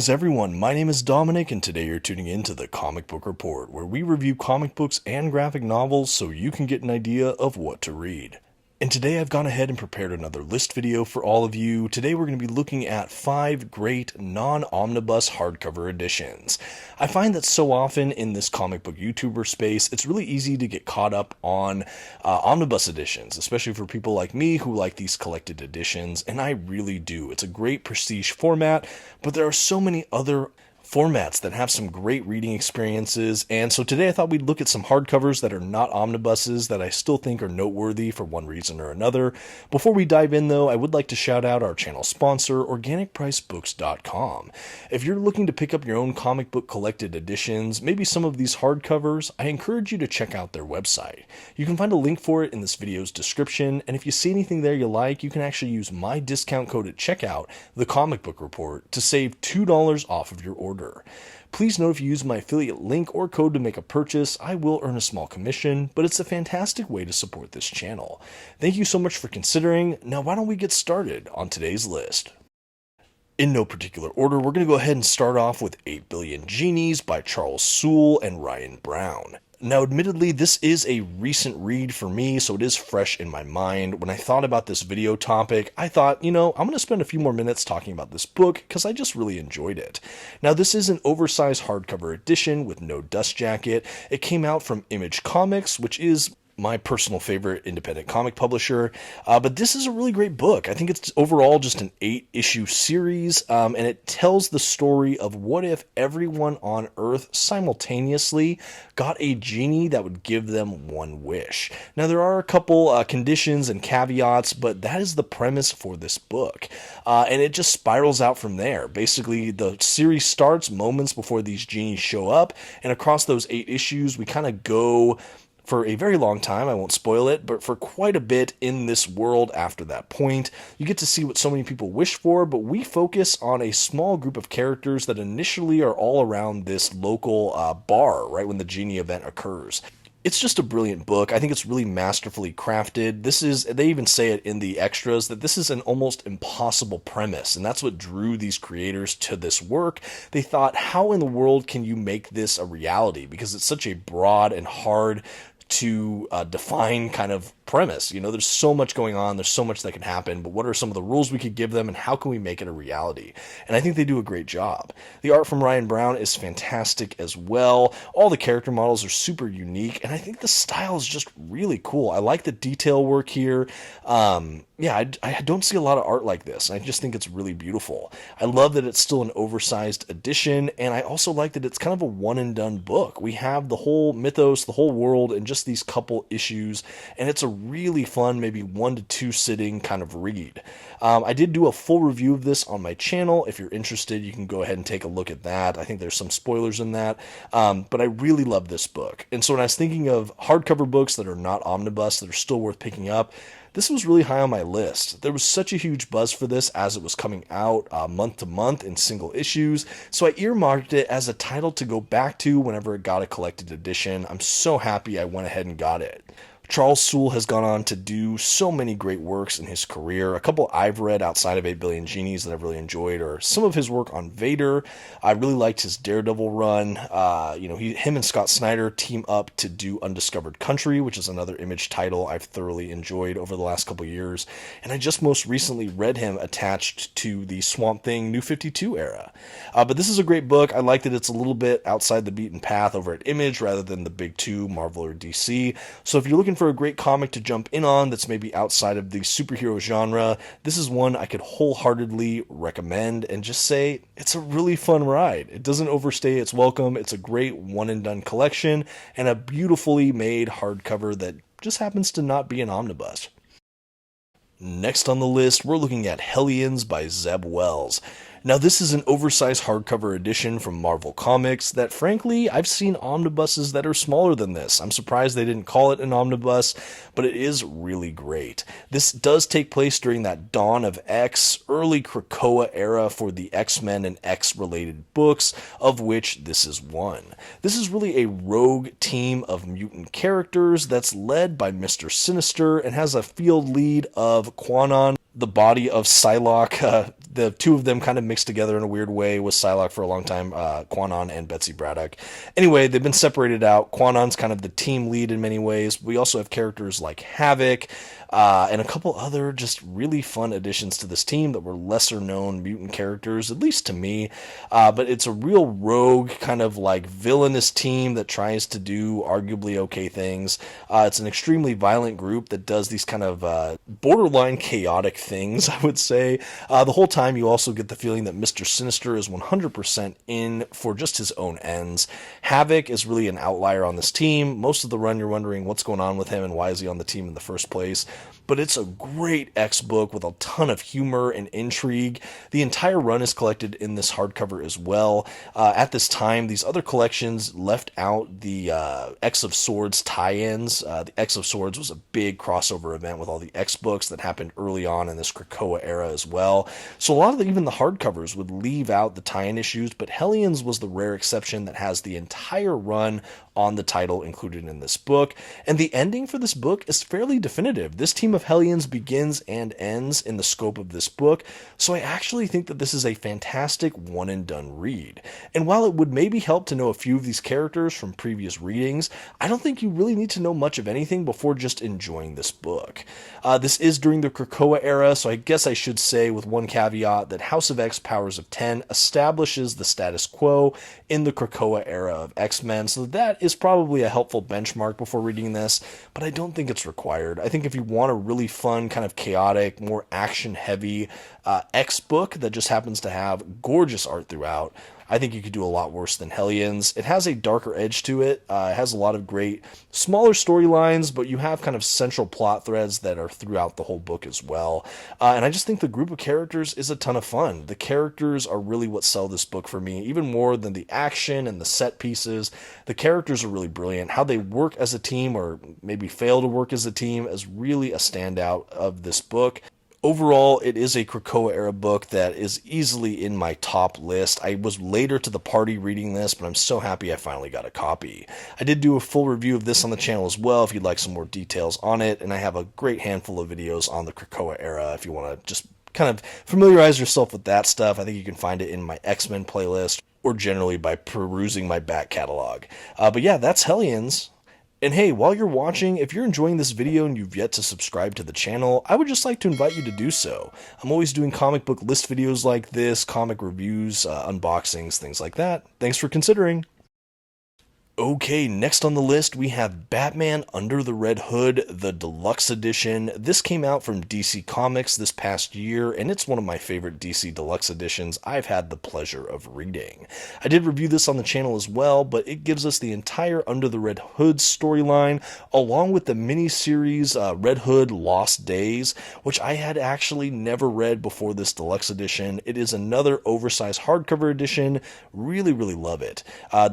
Greetings everyone, my name is Dominic and today you're tuning in to the Comic Book Report, where we review comic books and graphic novels so you can get an idea of what to read. And today I've gone ahead and prepared another list video for all of you. Today we're going to be looking at 5 great non-omnibus hardcover editions. I find that so often in this comic book YouTuber space, it's really easy to get caught up on omnibus editions, especially for people like me who like these collected editions, and I really do. It's a great prestige format, but there are so many other formats that have some great reading experiences, and so today I thought we'd look at some hardcovers that are not omnibuses that I still think are noteworthy for one reason or another. Before we dive in though, I would like to shout out our channel sponsor, OrganicPriceBooks.com. If you're looking to pick up your own comic book collected editions, maybe some of these hardcovers, I encourage you to check out their website. You can find a link for it in this video's description, and if you see anything there you like, you can actually use my discount code at checkout, TheComicBookReport, to save $2 off of your order. Please note if you use my affiliate link or code to make a purchase, I will earn a small commission, but it's a fantastic way to support this channel. Thank you so much for considering. Now why don't we get started on today's list? In no particular order, we're going to go ahead and start off with 8 Billion Genies by Charles Soule and Ryan Browne. Now, admittedly, this is a recent read for me, so it is fresh in my mind. When I thought about this video topic, I thought, I'm going to spend a few more minutes talking about this book because I just really enjoyed it. Now, this is an oversized hardcover edition with no dust jacket. It came out from Image Comics, which is my personal favorite independent comic publisher, but this is a really great book. I think it's overall just an 8-issue series, and it tells the story of what if everyone on Earth simultaneously got a genie that would give them one wish. Now, there are a couple conditions and caveats, but that is the premise for this book, and it just spirals out from there. Basically, the series starts moments before these genies show up, and across those 8 issues, we kind of go for a very long time. I won't spoil it, but for quite a bit in this world after that point. You get to see what so many people wish for, but we focus on a small group of characters that initially are all around this local bar, right when the genie event occurs. It's just a brilliant book. I think it's really masterfully crafted. They even say it in the extras, that this is an almost impossible premise, and that's what drew these creators to this work. They thought, how in the world can you make this a reality? Because it's such a broad and hard to define kind of premise. There's so much going on, there's so much that can happen, but what are some of the rules we could give them and how can we make it a reality? And I think they do a great job. The art from Ryan Browne is fantastic as well. All the character models are super unique, and I think the style is just really cool. I like the detail work here. I don't see a lot of art like this. I just think it's really beautiful. I love that it's still an oversized edition, and I also like that it's kind of a one-and-done book. We have the whole mythos, the whole world, and just these couple issues, and it's a really fun, maybe 1 to 2 sitting kind of read. I did do a full review of this on my channel. If you're interested, you can go ahead and take a look at that. I think there's some spoilers in that, but I really love this book. And so when I was thinking of hardcover books that are not omnibus, that are still worth picking up, this was really high on my list. There was such a huge buzz for this as it was coming out month to month in single issues, so I earmarked it as a title to go back to whenever it got a collected edition. I'm so happy I went ahead and got it. Charles Soule has gone on to do so many great works in his career. A couple I've read outside of 8 Billion Genies that I've really enjoyed are some of his work on Vader. I really liked his Daredevil run. Him and Scott Snyder team up to do Undiscovered Country, which is another Image title I've thoroughly enjoyed over the last couple years. And I just most recently read him attached to the Swamp Thing New 52 era. But this is a great book. I like that it's a little bit outside the beaten path over at Image rather than the big two, Marvel or DC. So if you're looking for a great comic to jump in on that's maybe outside of the superhero genre, this is one I could wholeheartedly recommend and just say it's a really fun ride. It doesn't overstay its welcome. It's a great one-and-done collection and a beautifully made hardcover that just happens to not be an omnibus. Next on the list, we're looking at Hellions by Zeb Wells. Now, this is an oversized hardcover edition from Marvel Comics that, frankly, I've seen omnibuses that are smaller than this. I'm surprised they didn't call it an omnibus, but it is really great. This does take place during that Dawn of X, early Krakoa era for the X-Men and X-related books, of which this is one. This is really a rogue team of mutant characters that's led by Mr. Sinister and has a field lead of Quanon, the body of Psylocke, the two of them kind of mixed together in a weird way with Psylocke for a long time, Quanon and Betsy Braddock. Anyway, they've been separated out. Quanon's kind of the team lead in many ways. We also have characters like Havoc, and a couple other just really fun additions to this team that were lesser known mutant characters, at least to me. But it's a real rogue kind of like villainous team that tries to do arguably okay things. It's an extremely violent group that does these kind of borderline chaotic things, I would say. The whole time you also get the feeling that Mr. Sinister is 100% in for just his own ends. Havoc is really an outlier on this team. Most of the run you're wondering what's going on with him and why is he on the team in the first place. But it's a great X-book with a ton of humor and intrigue. The entire run is collected in this hardcover as well. At this time, these other collections left out the X of Swords tie-ins. The X of Swords was a big crossover event with all the X-books that happened early on in this Krakoa era as well. So a lot of even the hardcovers would leave out the tie-in issues, but Hellions was the rare exception that has the entire run on the title included in this book. And the ending for this book is fairly definitive. This team of Hellions begins and ends in the scope of this book, so I actually think that this is a fantastic one and done read. And while it would maybe help to know a few of these characters from previous readings, I don't think you really need to know much of anything before just enjoying this book. This is during the Krakoa era, so I guess I should say with one caveat that House of X Powers of 10 establishes the status quo in the Krakoa era of X-Men, so that is probably a helpful benchmark before reading this, but I don't think it's required. I think if you want a really fun, kind of chaotic, more action-heavy X book that just happens to have gorgeous art throughout, I think you could do a lot worse than Hellions. It has a darker edge to it. It has a lot of great smaller storylines, but you have kind of central plot threads that are throughout the whole book as well. And I just think the group of characters is a ton of fun. The characters are really what sell this book for me, even more than the action and the set pieces. The characters are really brilliant. How they work as a team, or maybe fail to work as a team, is really a standout of this book. Overall, it is a Krakoa era book that is easily in my top list. I was later to the party reading this, but I'm so happy I finally got a copy. I did do a full review of this on the channel as well if you'd like some more details on it, and I have a great handful of videos on the Krakoa era if you want to just kind of familiarize yourself with that stuff. I think you can find it in my X-Men playlist or generally by perusing my back catalog. But yeah, that's Hellions. And hey, while you're watching, if you're enjoying this video and you've yet to subscribe to the channel, I would just like to invite you to do so. I'm always doing comic book list videos like this, comic reviews, unboxings, things like that. Thanks for considering. Okay, next on the list we have Batman Under the Red Hood, the Deluxe Edition. This came out from DC Comics this past year, and it's one of my favorite DC Deluxe editions I've had the pleasure of reading. I did review this on the channel as well, but it gives us the entire Under the Red Hood storyline, along with the miniseries Red Hood Lost Days, which I had actually never read before this Deluxe Edition. It is another oversized hardcover edition. Really, really love it.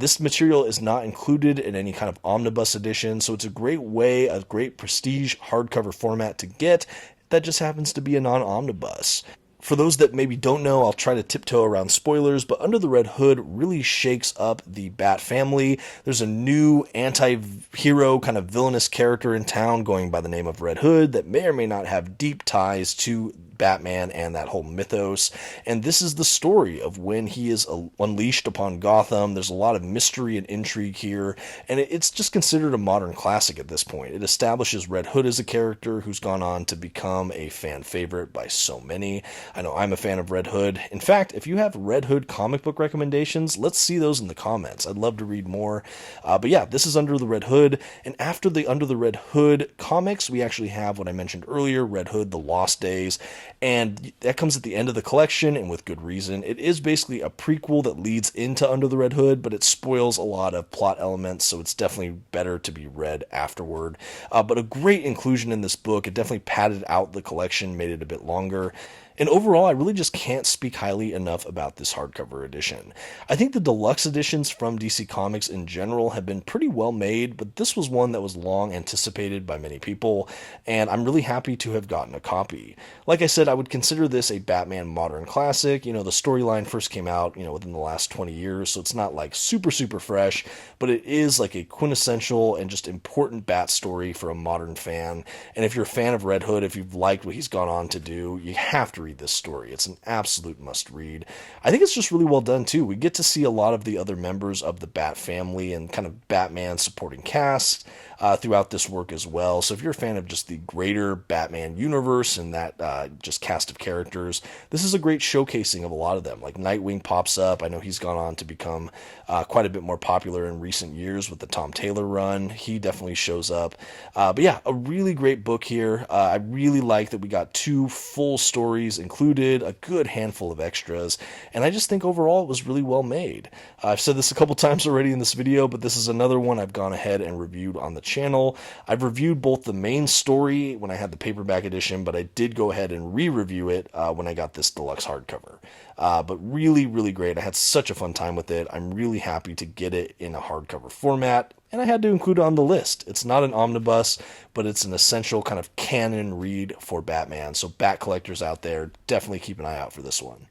This material is not included in any kind of omnibus edition, so it's a great way, a great prestige hardcover format to get that just happens to be a non-omnibus. For those that maybe don't know, I'll try to tiptoe around spoilers, but Under the Red Hood really shakes up the Bat family. There's a new anti-hero kind of villainous character in town going by the name of Red Hood that may or may not have deep ties to Batman and that whole mythos, and this is the story of when he is unleashed upon Gotham. There's a lot of mystery and intrigue here, and it's just considered a modern classic at this point. It establishes Red Hood as a character who's gone on to become a fan favorite by so many. I know I'm a fan of Red Hood. In fact, if you have Red Hood comic book recommendations, let's see those in the comments. I'd love to read more. But yeah, this is Under the Red Hood, and after the Under the Red Hood comics, we actually have what I mentioned earlier, Red Hood, The Lost Days, and that comes at the end of the collection, and with good reason. It is basically a prequel that leads into Under the Red Hood, but it spoils a lot of plot elements, so it's definitely better to be read afterward. But a great inclusion in this book. It definitely padded out the collection, made it a bit longer. And overall, I really just can't speak highly enough about this hardcover edition. I think the deluxe editions from DC Comics in general have been pretty well made, but this was one that was long anticipated by many people, and I'm really happy to have gotten a copy. Like I said, I would consider this a Batman modern classic. You know, the storyline first came out, within the last 20 years, so it's not like super fresh, but it is like a quintessential and just important Bat story for a modern fan. And if you're a fan of Red Hood, if you've liked what he's gone on to do, you have to to read this story. It's an absolute must read. I think it's just really well done too. We get to see a lot of the other members of the Bat family and kind of Batman supporting cast throughout this work as well. So if you're a fan of just the greater Batman universe and that just cast of characters, this is a great showcasing of a lot of them. Like Nightwing pops up. I know he's gone on to become quite a bit more popular in recent years with the Tom Taylor run. He definitely shows up. But yeah, a really great book here. I really like that we got 2 full stories included, a good handful of extras, and I just think overall it was really well made. I've said this a couple times already in this video, but this is another one I've gone ahead and reviewed on the channel. I've reviewed both the main story when I had the paperback edition, but I did go ahead and re-review it when I got this deluxe hardcover. But really, really great. I had such a fun time with it. I'm really happy to get it in a hardcover format, and I had to include it on the list. It's not an omnibus, but it's an essential kind of canon read for Batman. So Bat collectors out there, definitely keep an eye out for this one.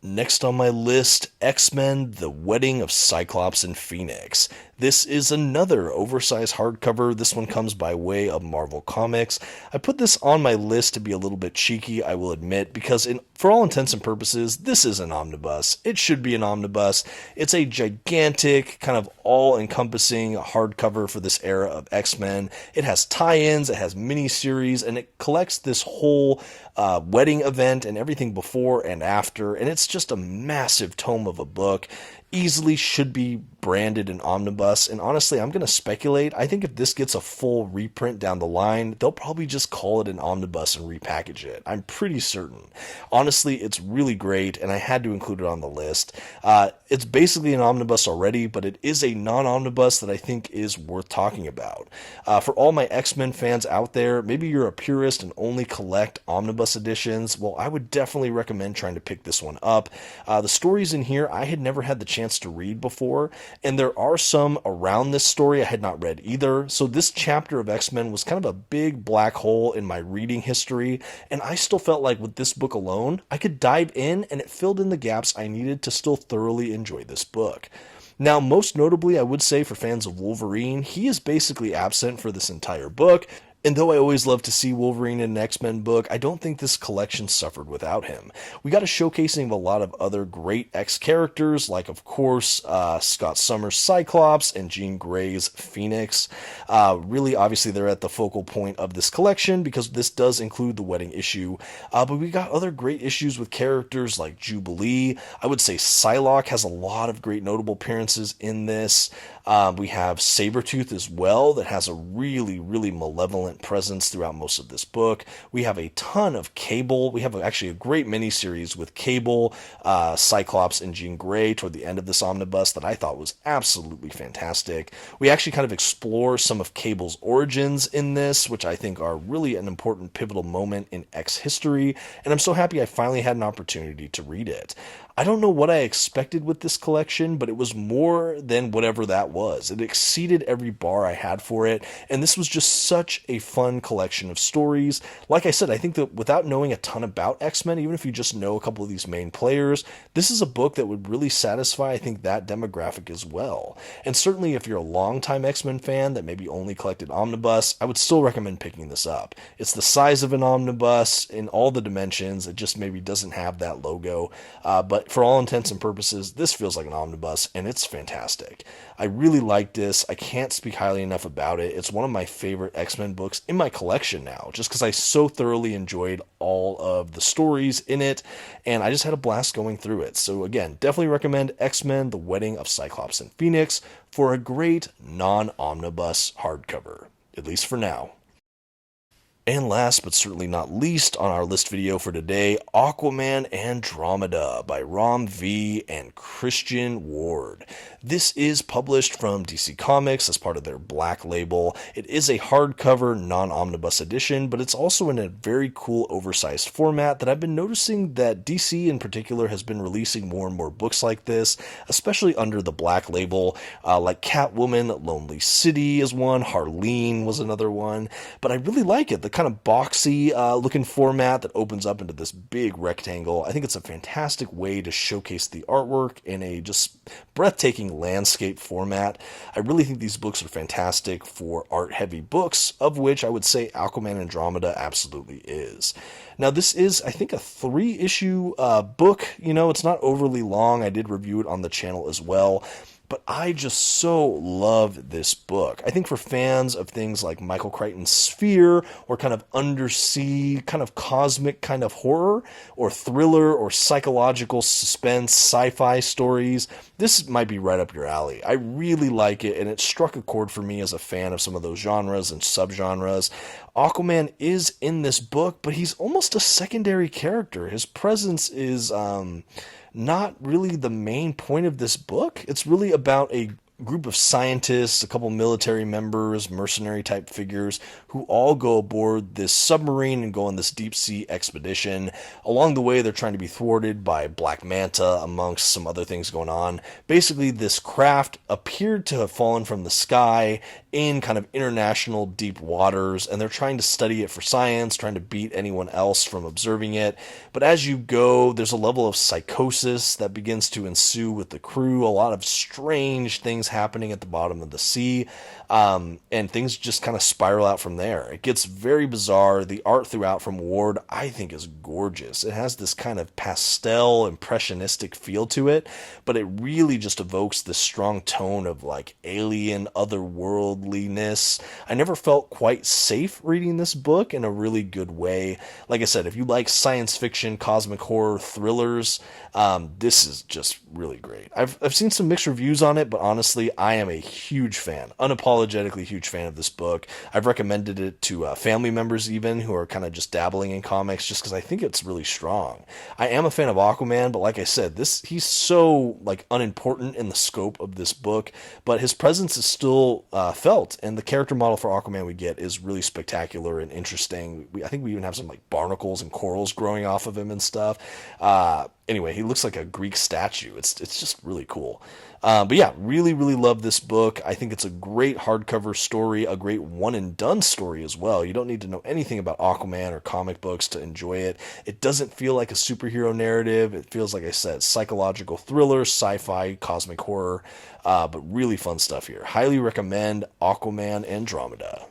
Next on my list, X-Men, The Wedding of Cyclops and Phoenix. This is another oversized hardcover. This one comes by way of Marvel Comics. I put this on my list to be a little bit cheeky, I will admit, because for all intents and purposes, this is an omnibus. It should be an omnibus. It's a gigantic, kind of all-encompassing hardcover for this era of X-Men. It has tie-ins, it has miniseries, and it collects this whole wedding event and everything before and after, and it's just a massive tome of a book. Easily should be branded an omnibus, and honestly, I'm going to speculate. I think if this gets a full reprint down the line, they'll probably just call it an omnibus and repackage it. I'm pretty certain. Honestly, it's really great, and I had to include it on the list. It's basically an omnibus already, but it is a non-omnibus that I think is worth talking about. For all my X-Men fans out there, maybe you're a purist and only collect omnibus editions, well, I would definitely recommend trying to pick this one up. The stories in here, I had never had the chance to read before, and there are some around this story I had not read either, so this chapter of X-Men was kind of a big black hole in my reading history, and I still felt like with this book alone, I could dive in and it filled in the gaps I needed to still thoroughly enjoy this book. Now, most notably, I would say for fans of Wolverine, he is basically absent for this entire book. And though I always love to see Wolverine in an X-Men book, I don't think this collection suffered without him. We got a showcasing of a lot of other great X characters, like, of course, Scott Summers' Cyclops and Jean Grey's Phoenix. Really, obviously, they're at the focal point of this collection because this does include the wedding issue. But we got other great issues with characters like Jubilee. I would say Psylocke has a lot of great notable appearances in this. We have Sabretooth as well, that has a really, really malevolent presence throughout most of this book. We have a ton of Cable. We have actually a great miniseries with Cable, Cyclops, and Jean Grey toward the end of this omnibus that I thought was absolutely fantastic. We actually kind of explore some of Cable's origins in this, which I think are really an important pivotal moment in X history, and I'm so happy I finally had an opportunity to read it. I don't know what I expected with this collection, but it was more than whatever that was. It exceeded every bar I had for it, and this was just such a fun collection of stories. Like I said, I think that without knowing a ton about X-Men, even if you just know a couple of these main players, this is a book that would really satisfy, I think, that demographic as well. And certainly if you're a longtime X-Men fan that maybe only collected omnibus, I would still recommend picking this up. It's the size of an omnibus in all the dimensions. It just maybe doesn't have that logo, but for all intents and purposes, this feels like an omnibus, and it's fantastic. I really like this. I can't speak highly enough about it. It's one of my favorite X-Men books in my collection now, just because I so thoroughly enjoyed all of the stories in it, and I just had a blast going through it. So again, definitely recommend X-Men, The Wedding of Cyclops and Phoenix for a great non-omnibus hardcover, at least for now. And last but certainly not least on our list video for today, Aquaman Andromeda by Rom V and Christian Ward. This is published from DC Comics as part of their Black label. It is a hardcover non-omnibus edition, but it's also in a very cool oversized format that I've been noticing that DC in particular has been releasing more and more books like this, especially under the Black label, like Catwoman, Lonely City is one, Harleen was another one, but I really like it. The kind of boxy looking format that opens up into this big rectangle. I think it's a fantastic way to showcase the artwork in a just breathtaking landscape format. I really think these books are fantastic for art-heavy books, of which I would say Aquaman Andromeda absolutely is. Now, this is, I think, a 3-issue book. You know, it's not overly long. I did review it on the channel as well. But I just so love this book. I think for fans of things like Michael Crichton's Sphere, or kind of undersea, kind of cosmic kind of horror, or thriller, or psychological suspense, sci-fi stories, this might be right up your alley. I really like it, and it struck a chord for me as a fan of some of those genres and subgenres. Aquaman is in this book, but he's almost a secondary character. His presence is not really the main point of this book. It's really about a group of scientists, a couple military members, mercenary type figures, who all go aboard this submarine and go on this deep sea expedition. Along the way, they're trying to be thwarted by Black Manta, amongst some other things going on. Basically, this craft appeared to have fallen from the sky in kind of international deep waters, and they're trying to study it for science, trying to beat anyone else from observing it. But as you go, there's a level of psychosis that begins to ensue with the crew, a lot of strange things happening at the bottom of the sea, and things just kind of spiral out from there. It gets very bizarre. The art throughout from Ward, I think, is gorgeous. It has this kind of pastel, impressionistic feel to it, but it really just evokes this strong tone of like alien, otherworldliness. I never felt quite safe reading this book in a really good way. Like I said, if you like science fiction, cosmic horror, thrillers, this is just really great. I've seen some mixed reviews on it, but honestly, I am a huge fan, unapologetically huge fan of this book. I've recommended it to family members even who are kind of just dabbling in comics, just because I think it's really strong. I am a fan of Aquaman, but like I said, he's so like unimportant in the scope of this book, but his presence is still felt, and the character model for Aquaman we get is really spectacular and interesting. I think we even have some like barnacles and corals growing off of him and stuff. Anyway, he looks like a Greek statue. It's just really cool. But yeah, really, really love this book. I think it's a great hardcover story, a great one-and-done story as well. You don't need to know anything about Aquaman or comic books to enjoy it. It doesn't feel like a superhero narrative. It feels, like I said, psychological thriller, sci-fi, cosmic horror, but really fun stuff here. Highly recommend Aquaman Andromeda.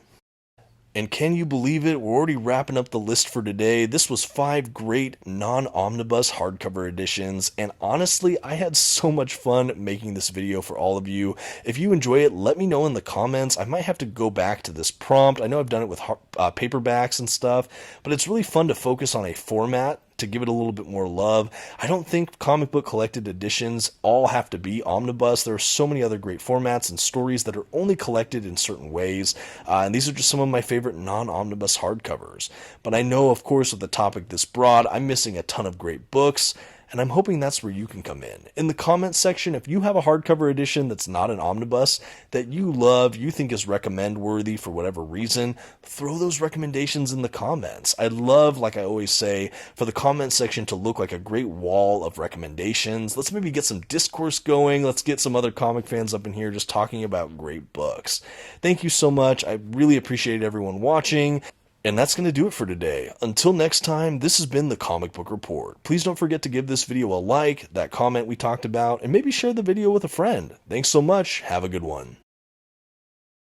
And can you believe it? We're already wrapping up the list for today. This was 5 great non-omnibus hardcover editions, and honestly, I had so much fun making this video for all of you. If you enjoy it, let me know in the comments. I might have to go back to this prompt. I know I've done it with paperbacks and stuff, but it's really fun to focus on a format to give it a little bit more love. I don't think comic book collected editions all have to be omnibus. There are so many other great formats and stories that are only collected in certain ways, and these are just some of my favorite non-omnibus hardcovers. But I know, of course, with a topic this broad, I'm missing a ton of great books, and I'm hoping that's where you can come in. In the comments section, if you have a hardcover edition that's not an omnibus that you love, you think is recommend worthy for whatever reason, throw those recommendations in the comments. I'd love, like I always say, for the comment section to look like a great wall of recommendations. Let's maybe get some discourse going. Let's get some other comic fans up in here just talking about great books. Thank you so much. I really appreciate everyone watching. And that's going to do it for today. Until next time, this has been the Comic Book Report. Please don't forget to give this video a like, that comment we talked about, and maybe share the video with a friend. Thanks so much. Have a good one.